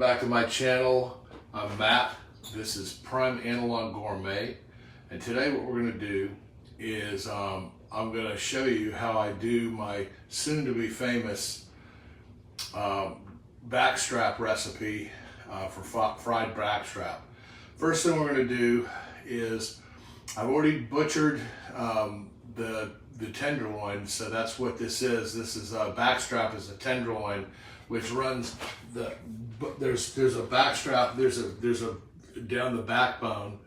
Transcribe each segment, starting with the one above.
back to my channel. I'm Matt. This is Prime Analog Gourmet, and today what we're going to do is I'm going to show you how I do my soon-to-be famous backstrap recipe for fried backstrap. First thing we're going to do is I've already butchered the tenderloin, so that's what this is. This is backstrap is a tenderloin, which runs there's a backstrap. There's a down the backbone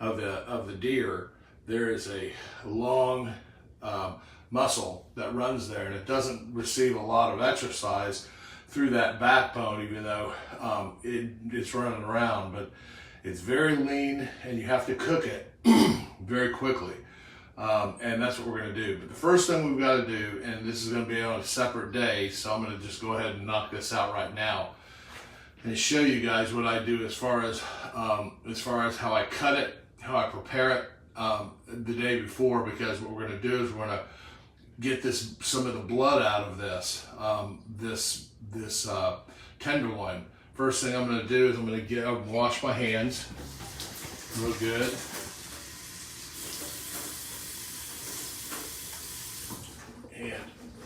of the deer. There is a long muscle that runs there, and it doesn't receive a lot of exercise through that backbone, even though it's running around. But it's very lean, and you have to cook it very quickly. And that's what we're going to do. But the first thing we've got to do, and this is going to be on a separate day, so I'm going to just go ahead and knock this out right now and show you guys what I do as far as how I cut it, how I prepare it the day before. Because what we're going to do is we're going to get some of the blood out of this tenderloin. First thing I'm going to do is I'm going to wash my hands real good. And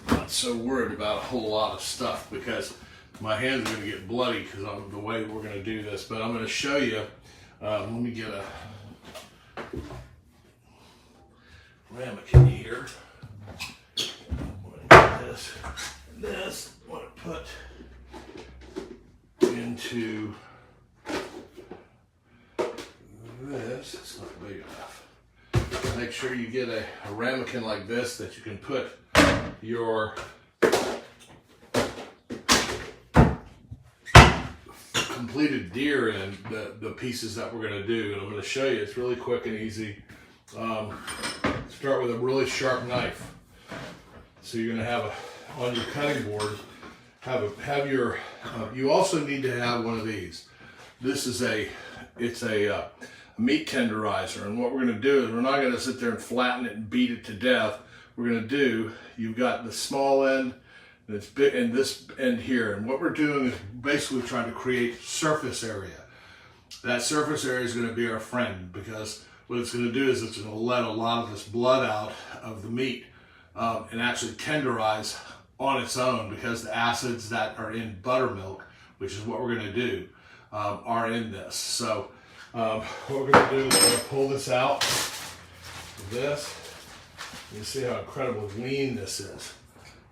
I'm not so worried about a whole lot of stuff because my hands are going to get bloody because of the way we're going to do this. But I'm going to show you. Let me get a ramekin here. I'm going to get this. I'm going to put into this. It's not big enough. Make sure you get a ramekin like this that you can put your completed deer in, the pieces that we're going to do. And I'm going to show you. It's really quick and easy. Start with a really sharp knife. So you're going to have on your cutting board, have your you also need to have one of these. This is a meat tenderizer, and what we're going to do is we're not going to sit there and flatten it and beat it to death. We're going to do, you've got the small end and it's big, and this end here, and what we're doing is basically trying to create surface area. That surface area is going to be our friend, because what it's going to do is it's going to let a lot of this blood out of the meat and actually tenderize on its own, because the acids that are in buttermilk, which is what we're going to do, are in this. So what we're going to do is we're going to pull this out of this. You see how incredibly lean this is.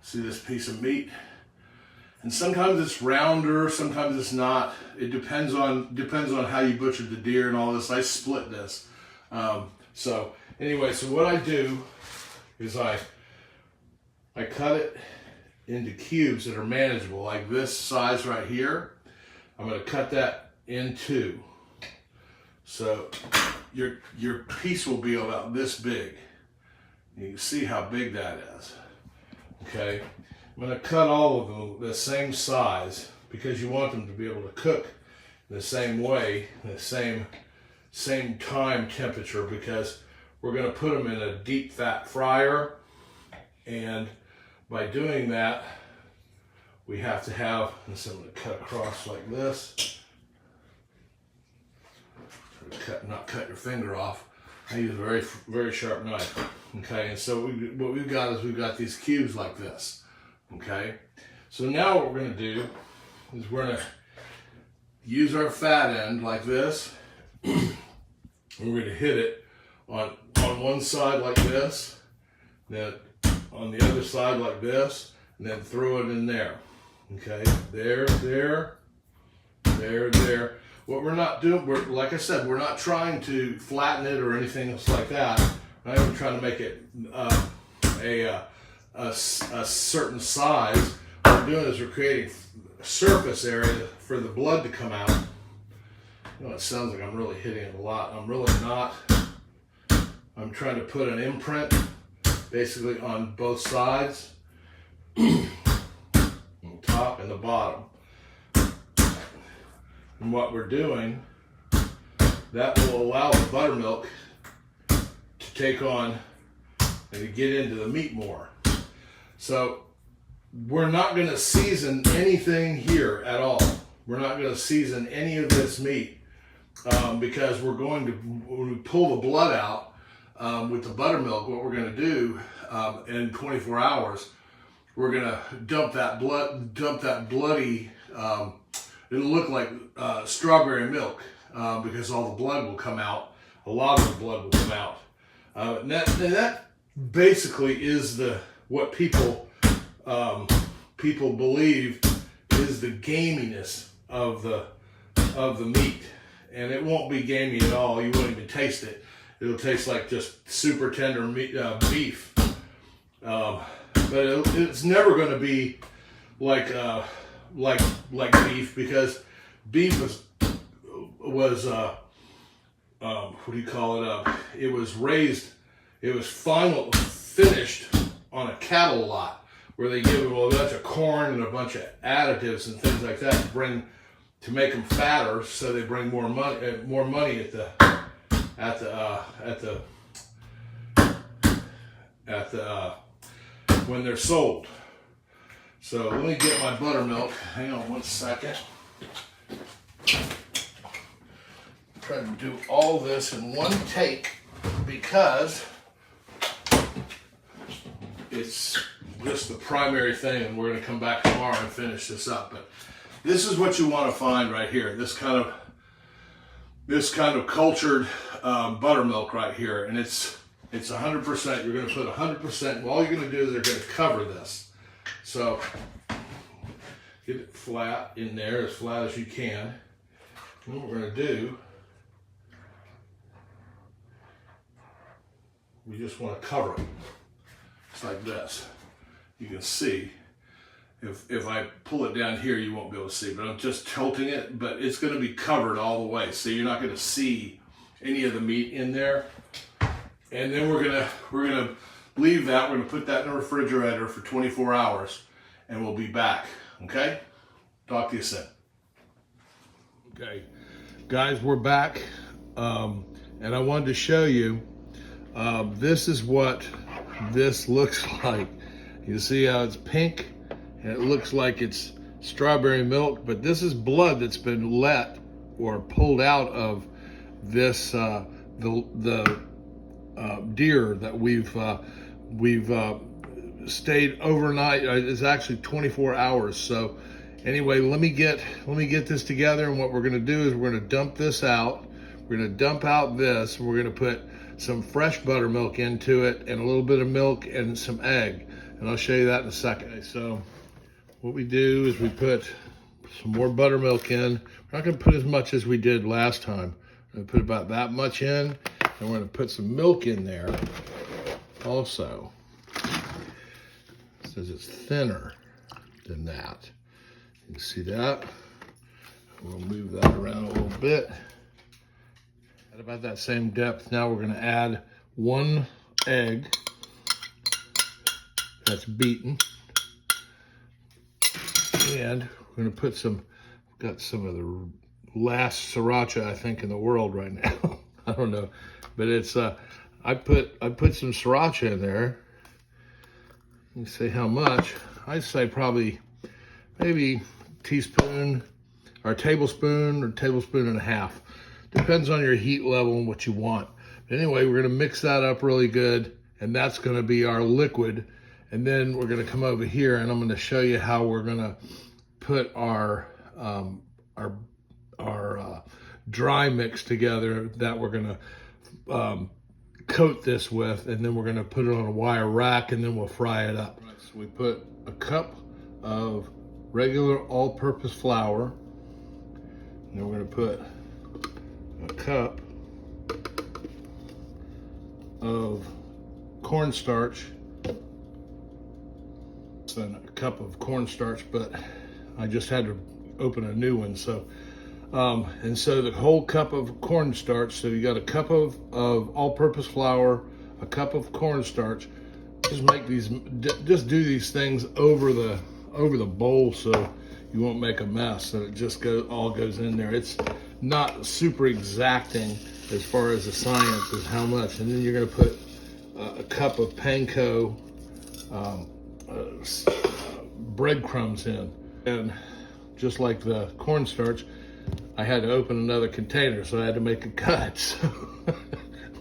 See this piece of meat? And sometimes it's rounder, sometimes it's not. It depends on how you butchered the deer and all this. I split this. So anyway, so what I do is I cut it into cubes that are manageable, like this size right here. I'm going to cut that in two. So your piece will be about this big. You can see how big that is. Okay, I'm going to cut all of them the same size, because you want them to be able to cook the same way, the same time temperature, because we're going to put them in a deep fat fryer. And by doing that, we have to have, and so I'm going to cut across like this. Not cut your finger off. I use a very, very sharp knife. Okay, and so what we've got these cubes like this. Okay, so now what we're going to do is we're going to use our fat end like this. We're going to hit it on one side like this, then on the other side like this, and then throw it in there. Okay, there. What we're not doing, like I said, we're not trying to flatten it or anything else like that. We're not even trying to make it a certain size. What we're doing is we're creating a surface area for the blood to come out. You know, it sounds like I'm really hitting it a lot. I'm really not. I'm trying to put an imprint basically on both sides, on the top and the bottom. And what we're doing, that will allow the buttermilk to take on and to get into the meat more. So we're not going to season anything here at all. We're not going to season any of this meat because we're going to, when we pull the blood out with the buttermilk, what we're going to do in 24 hours, we're going to dump that bloody, it'll look like strawberry milk because all the blood will come out. A lot of the blood will come out. And that basically is what people believe is the gaminess of the meat, and it won't be gamey at all. You won't even taste it. It'll taste like just super tender meat, beef, but it's never going to be like beef, because beef was what do you call it? It was raised. It was finished on a cattle lot where they give it a bunch of corn and a bunch of additives and things like that to make them fatter, so they bring more money when they're sold. So let me get my buttermilk. Hang on one second. Try to do all this in one take because it's just the primary thing, and we're going to come back tomorrow and finish this up. But this is what you want to find right here. This kind of cultured buttermilk right here, and it's 100%. You're going to put 100%. All you're going to do is they're going to cover this. So get it flat in there, as flat as you can. And what we're going to do, we just want to cover it. It's like this. You can see. If I pull it down here, you won't be able to see, but I'm just tilting it, but it's going to be covered all the way, so you're not going to see any of the meat in there. And then we're gonna leave that. We're gonna put that in the refrigerator for 24 hours, and we'll be back. Okay? Talk to you soon. Okay, guys, we're back, and I wanted to show you. This is what this looks like. You see how it's pink, and it looks like it's strawberry milk, but this is blood that's been let or pulled out of this the deer that we've stayed overnight. It's actually 24 hours. So anyway, let me get this together, and what we're going to do is we're going to dump this out. We're going to dump out this, and we're going to put some fresh buttermilk into it, and a little bit of milk and some egg, and I'll show you that in a second. Okay, so what we do is we put some more buttermilk in. We're not going to put as much as we did last time. We're going to put about that much in, and we're going to put some milk in there also. It says it's thinner than that. You can see that. We'll move that around a little bit. At about that same depth. Now we're going to add 1 egg that's beaten. And we're going to put got some of the last sriracha, I think, in the world right now. I don't know. But it's, I put some sriracha in there. You say how much? I'd say probably maybe teaspoon or tablespoon and a half. Depends on your heat level and what you want. But anyway, we're gonna mix that up really good, and that's gonna be our liquid. And then we're gonna come over here, and I'm gonna show you how we're gonna put our dry mix together that we're gonna coat this with, and then we're gonna put it on a wire rack, and then we'll fry it up. Right, so we put a cup of regular all-purpose flour, and then we're gonna put a cup of cornstarch, and a cup of cornstarch, but I just had to open a new one, so and so the whole cup of cornstarch. So you got a cup of all-purpose flour, a cup of cornstarch. Just do these things over the bowl so you won't make a mess. So it just all goes in there. It's not super exacting as far as the science is how much. And then you're going to put a cup of panko breadcrumbs in, and just like the cornstarch, I had to open another container, so I had to make a cut. So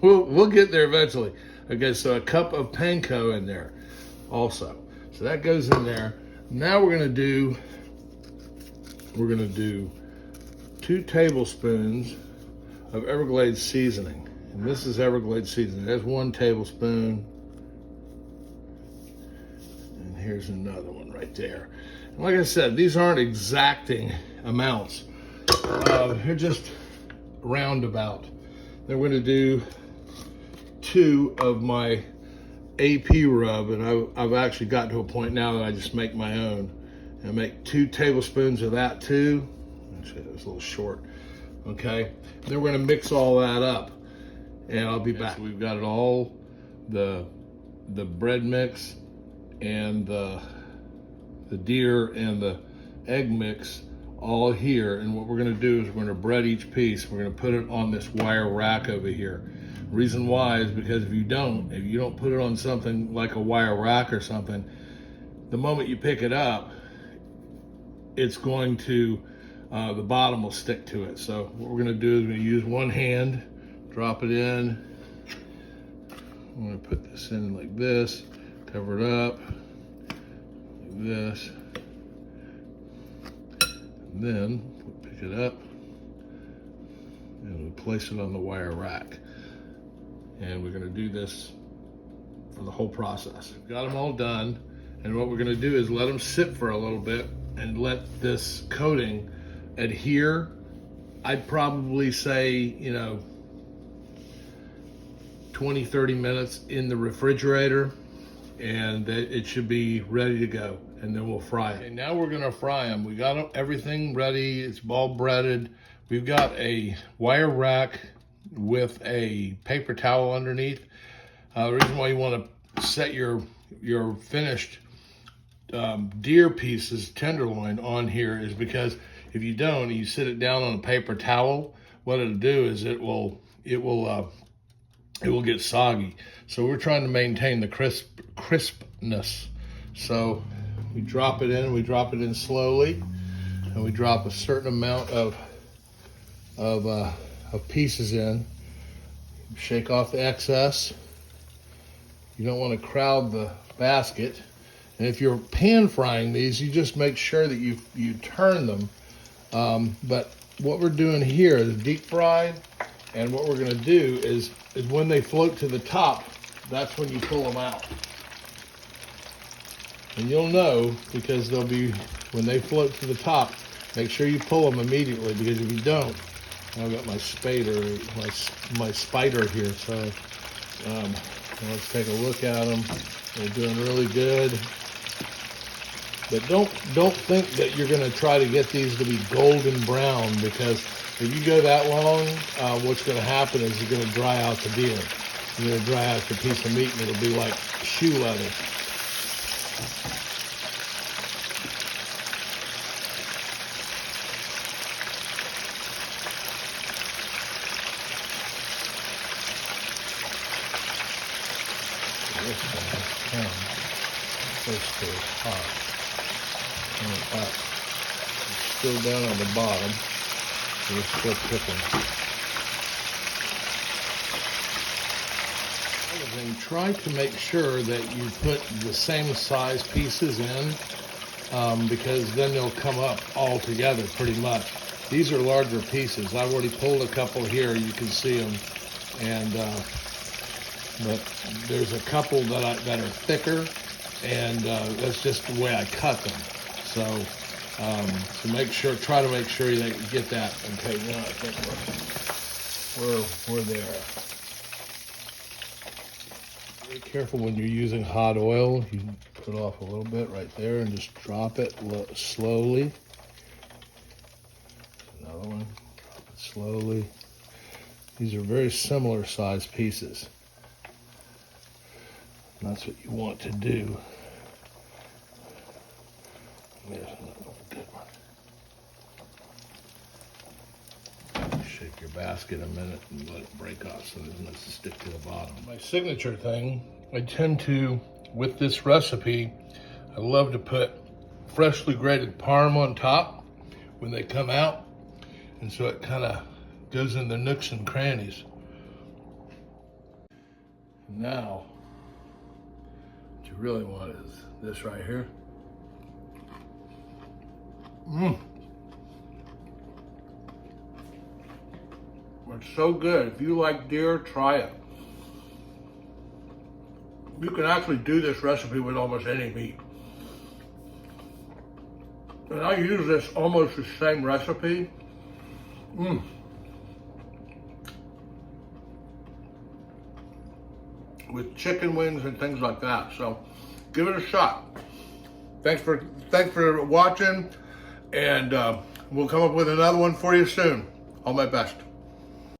we'll get there eventually. Okay, so a cup of panko in there also. So that goes in there. Now we're gonna do 2 tablespoons of Everglades Seasoning. And this is Everglades Seasoning. That's 1 tablespoon. And here's another one right there. And like I said, these aren't exacting amounts. They're just roundabout. Then we're gonna do 2 of my AP rub, and I've actually got to a point now that I just make my own. And I make 2 tablespoons of that too. Actually, it was a little short. Okay, then we're gonna mix all that up, and I'll be back. So we've got it all, the bread mix and the deer and the egg mix all here. And what we're gonna do is we're gonna bread each piece. We're gonna put it on this wire rack over here. Reason why is because if you don't put it on something like a wire rack or something, the moment you pick it up, it's going to, the bottom will stick to it. So what we're gonna do is we're gonna use one hand, drop it in. I'm gonna put this in like this, cover it up, like this. And then we'll pick it up and we'll place it on the wire rack. And we're gonna do this for the whole process. We've got them all done. And what we're gonna do is let them sit for a little bit and let this coating adhere. I'd probably say, 20, 30 minutes in the refrigerator, and it should be ready to go. And then we'll fry it. And now we're gonna fry them. We got everything ready. It's all breaded. We've got a wire rack with a paper towel underneath. The reason why you want to set your finished deer pieces, tenderloin, on here is because if you don't, you sit it down on a paper towel, what it'll do is it will get soggy. So we're trying to maintain the crispness. So we drop it in slowly, and we drop a certain amount of pieces in. Shake off the excess. You don't want to crowd the basket. And if you're pan frying these, you just make sure that you turn them. But what we're doing here is deep fried, and what we're going to do is when they float to the top, that's when you pull them out. And you'll know, because they'll be, when they float to the top, make sure you pull them immediately, because if you don't, I've got my my spider here, so let's take a look at them. They're doing really good. But don't think that you're going to try to get these to be golden brown, because if you go that long, what's going to happen is you're going to dry out the deer. You're going to dry out the piece of meat, and it'll be like shoe leather. This one has close to hot. It's still down on the bottom, so it's still cooking. Other thing, try to make sure that you put the same size pieces in, because then they'll come up all together pretty much. These are larger pieces. I've already pulled a couple here, you can see them, and but there's a couple that are thicker, and that's just the way I cut them. So, try to make sure that you get that. Okay, now I think we're there. Be careful when you're using hot oil. You put off a little bit right there and just drop it slowly. Another one, drop it slowly. These are very similar sized pieces. And that's what you want to do. There's another good one. Shake your basket a minute and let it break off so it doesn't stick to the bottom. My signature thing, I tend to, with this recipe, I love to put freshly grated parm on top. when they come out. And so it kind of goes in the nooks and crannies. Now, what you really want is this right here. It's so good. If you like deer, try it. You can actually do this recipe with almost any meat. And I use this almost the same recipe. With chicken wings and things like that. So give it a shot. Thanks for watching, and we'll come up with another one for you soon. All my best.